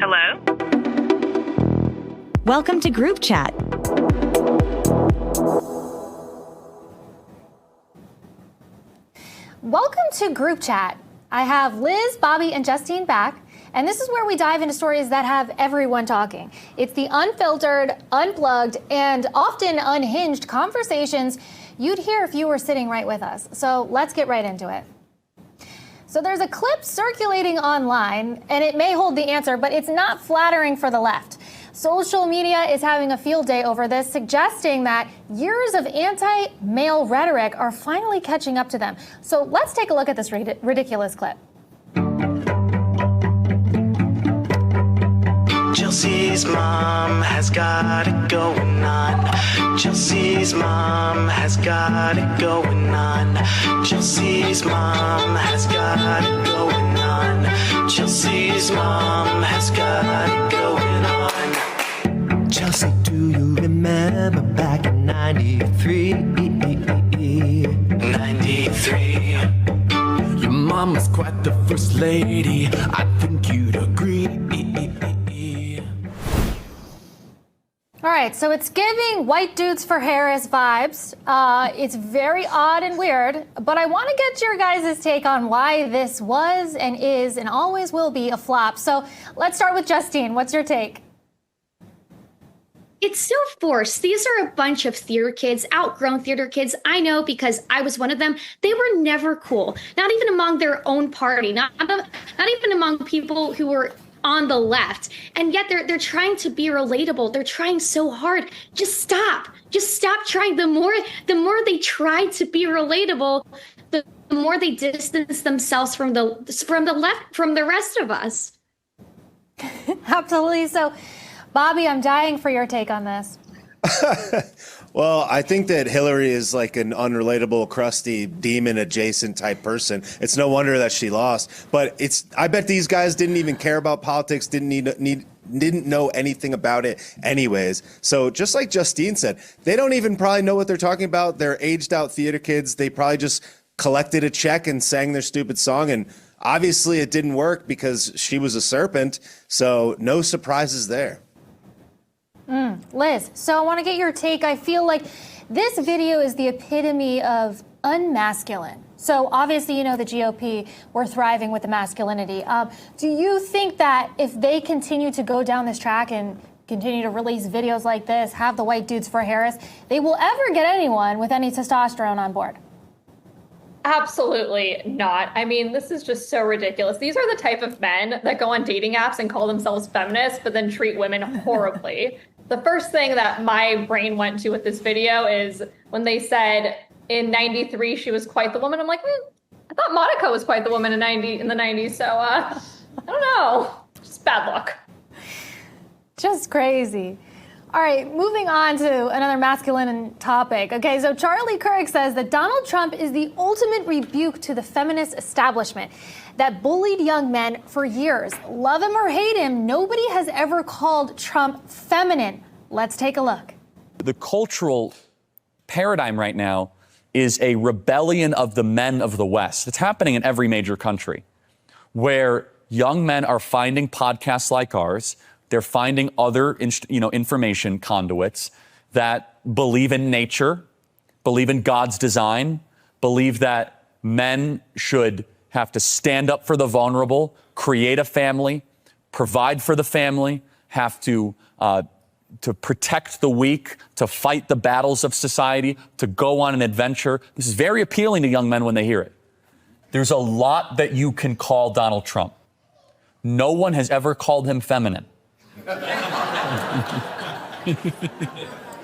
Hello? Welcome to Group Chat. Welcome to Group Chat. I have Liz, Bobby, and Justine back, and this is where we dive into stories that have everyone talking. It's the unfiltered, unplugged, and often unhinged conversations you'd hear if you were sitting right with us. So let's get right into it. So there's a clip circulating online, and it may hold the answer, but it's not flattering for the left. Social media is having a field day over this, suggesting that years of anti-male rhetoric are finally catching up to them. So let's take a look at this ridiculous clip. Chelsea's mom has got it going on. Chelsea's mom has got it going on. Chelsea's mom has got it going on. Chelsea's mom has got it going on. Chelsea, do you remember back in 93? 93. Your mom was quite the first lady. I think you'd agree. All right, so it's giving white dudes for Harris vibes. It's very odd and weird, but I want to get your guys' take on why this was and is and always will be a flop. So let's start with Justine. What's your take? It's so forced. These are a bunch of theater kids, outgrown theater kids. I know because I was one of them. They were never cool, not even among their own party, not even among people who were on the left. And yet they're trying to be relatable. They're trying so hard. Just stop trying. The more they try to be relatable, the more they distance themselves from the left, from the rest of us. Absolutely. So, Bobby, I'm dying for your take on this. Well, I think that Hillary is like an unrelatable, crusty, demon-adjacent type person. It's no wonder that she lost. But I bet these guys didn't even care about politics, didn't know anything about it anyways. So just like Justine said, they don't even probably know what they're talking about. They're aged-out theater kids. They probably just collected a check and sang their stupid song. And obviously it didn't work because she was a serpent. So no surprises there. Liz, so I want to get your take. I feel like this video is the epitome of unmasculine. So obviously, you know, the GOP were thriving with the masculinity. Do you think that if they continue to go down this track and continue to release videos like this, have the white dudes for Harris, they will ever get anyone with any testosterone on board? Absolutely not. I mean, this is just so ridiculous. These are the type of men that go on dating apps and call themselves feminists, but then treat women horribly. The first thing that my brain went to with this video is when they said in 93 she was quite the woman. I'm like, I thought Monica was quite the woman in the 90s. So I don't know. Just bad luck. Just crazy. All right, moving on to another masculine topic. Okay, so Charlie Kirk says that Donald Trump is the ultimate rebuke to the feminist establishment that bullied young men for years. Love him or hate him, nobody has ever called Trump feminine. Let's take a look. The cultural paradigm right now is a rebellion of the men of the West. It's happening in every major country where young men are finding podcasts like ours. They're finding other, information conduits that believe in nature, believe in God's design, believe that men should have to stand up for the vulnerable, create a family, provide for the family, have to protect the weak, to fight the battles of society, to go on an adventure. This is very appealing to young men when they hear it. There's a lot that you can call Donald Trump. No one has ever called him feminine.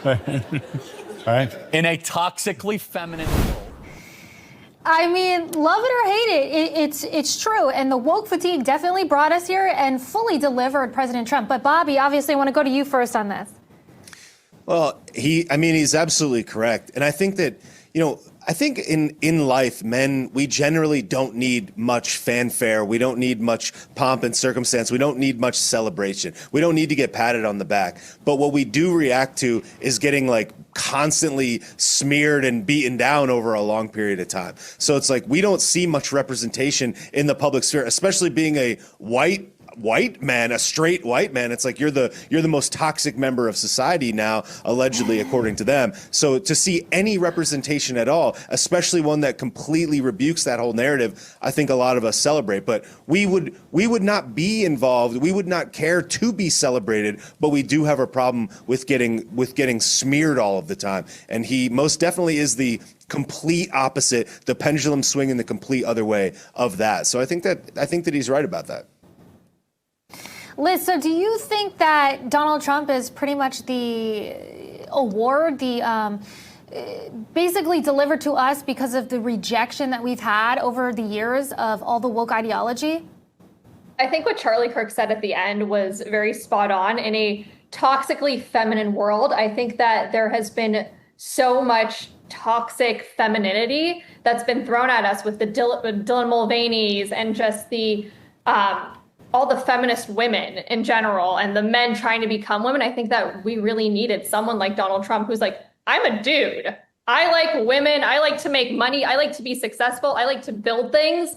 Right. In a toxically feminine world. I mean, love it or hate it, it's true. And the woke fatigue definitely brought us here and fully delivered President Trump. But Bobby, obviously, I want to go to you first on this. Well, he's absolutely correct. And I think that, I think in life, men, we generally don't need much fanfare. We don't need much pomp and circumstance. We don't need much celebration. We don't need to get patted on the back. But what we do react to is getting constantly smeared and beaten down over a long period of time. So it's we don't see much representation in the public sphere, especially being a white white men, a straight white man. It's like you're the most toxic member of society now, allegedly, according to them. So to see any representation at all, especially one that completely rebukes that whole narrative, I think a lot of us celebrate. But we would not be involved. We would not care to be celebrated. But we do have a problem with getting smeared all of the time. And he most definitely is the complete opposite, the pendulum swinging the complete other way of that. So I think that he's right about that. Liz, so do you think that Donald Trump is pretty much the award, basically delivered to us because of the rejection that we've had over the years of all the woke ideology? I think what Charlie Kirk said at the end was very spot on. In a toxically feminine world, I think that there has been so much toxic femininity that's been thrown at us with the Dylan Mulvaney's and just the all the feminist women in general and the men trying to become women. I think that we really needed someone like Donald Trump who's like, I'm a dude. I like women. I like to make money. I like to be successful. I like to build things.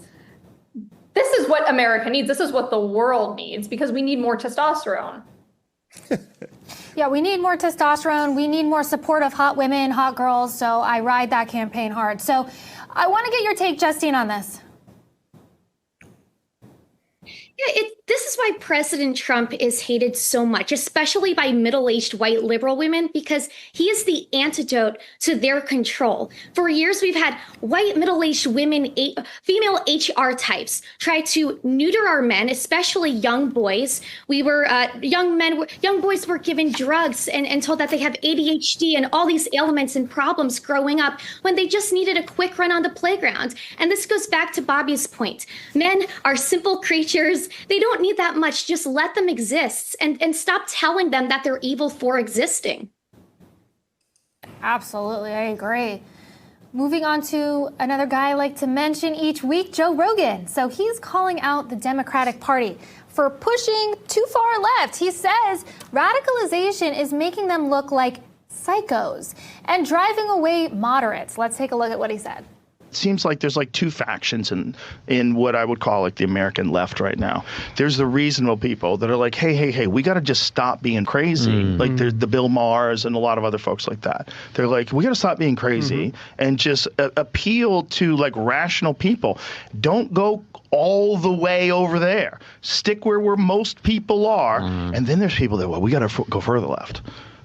This is what America needs. This is what the world needs because we need more testosterone. Yeah, we need more testosterone. We need more support of hot women, hot girls. So I ride that campaign hard. So I want to get your take, Justine, on this. Yeah, this is why President Trump is hated so much, especially by middle-aged white liberal women, because he is the antidote to their control. For years, we've had white middle-aged women, female HR types, try to neuter our men, especially young boys. Young boys were given drugs and told that they have ADHD and all these ailments and problems growing up when they just needed a quick run on the playground. And this goes back to Bobby's point. Men are simple creatures. They don't need that much. Just let them exist and stop telling them that they're evil for existing. Absolutely, I agree. Moving on to another guy I like to mention each week, Joe Rogan. So he's calling out the Democratic Party for pushing too far left. He says radicalization is making them look like psychos and driving away moderates. Let's take a look at what he said. Seems like there's like two factions in what I would call like the American left right now. There's the reasonable people that are like, hey, we got to just stop being crazy. Like there's the Bill Maher's and a lot of other folks like that. They're like, we got to stop being crazy and just appeal to like rational people. Don't go all the way over there. Stick where most people are. And then there's people that, well, we got to go further left.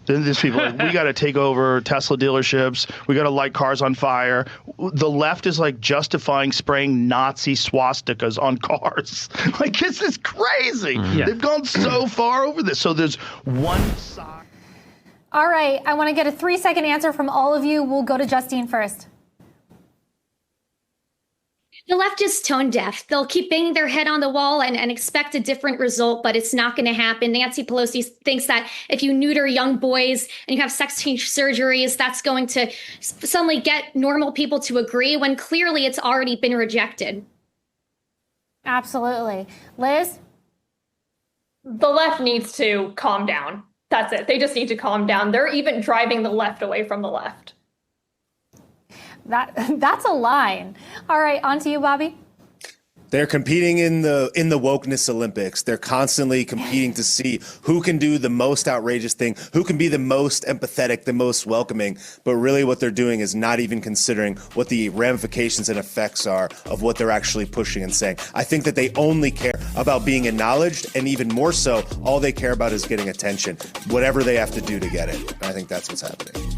Then there's people like, we got to take over Tesla dealerships. We got to light cars on fire. The left is like justifying spraying Nazi swastikas on cars. Like, this is crazy. They've gone so far over this. So there's one side. All right, I want to get a 3-second answer from all of you. We'll go to Justine first. The left is tone deaf. They'll keep banging their head on the wall and expect a different result, but it's not going to happen. Nancy Pelosi thinks that if you neuter young boys and you have sex change surgeries, that's going to suddenly get normal people to agree when clearly it's already been rejected. Absolutely. Liz? The left needs to calm down. That's it. They just need to calm down. They're even driving the left away from the left. That's a line. All right, on to you, Bobby. They're competing in the wokeness Olympics. They're constantly competing to see who can do the most outrageous thing, who can be the most empathetic, the most welcoming. But really what they're doing is not even considering what the ramifications and effects are of what they're actually pushing and saying. I think that they only care about being acknowledged, and even more so, all they care about is getting attention, whatever they have to do to get it. I think that's what's happening.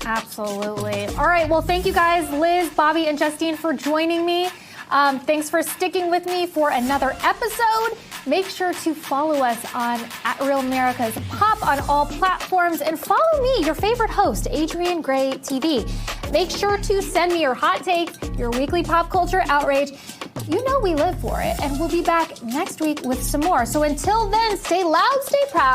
Absolutely. All right. Well, thank you guys, Liz, Bobby, and Justine, for joining me. Thanks for sticking with me for another episode. Make sure to follow us on @RealAmericasPop on all platforms, and follow me, your favorite host, Adrian Gray TV. Make sure to send me your hot takes, your weekly pop culture outrage. You know we live for it, and we'll be back next week with some more. So until then, stay loud, stay proud.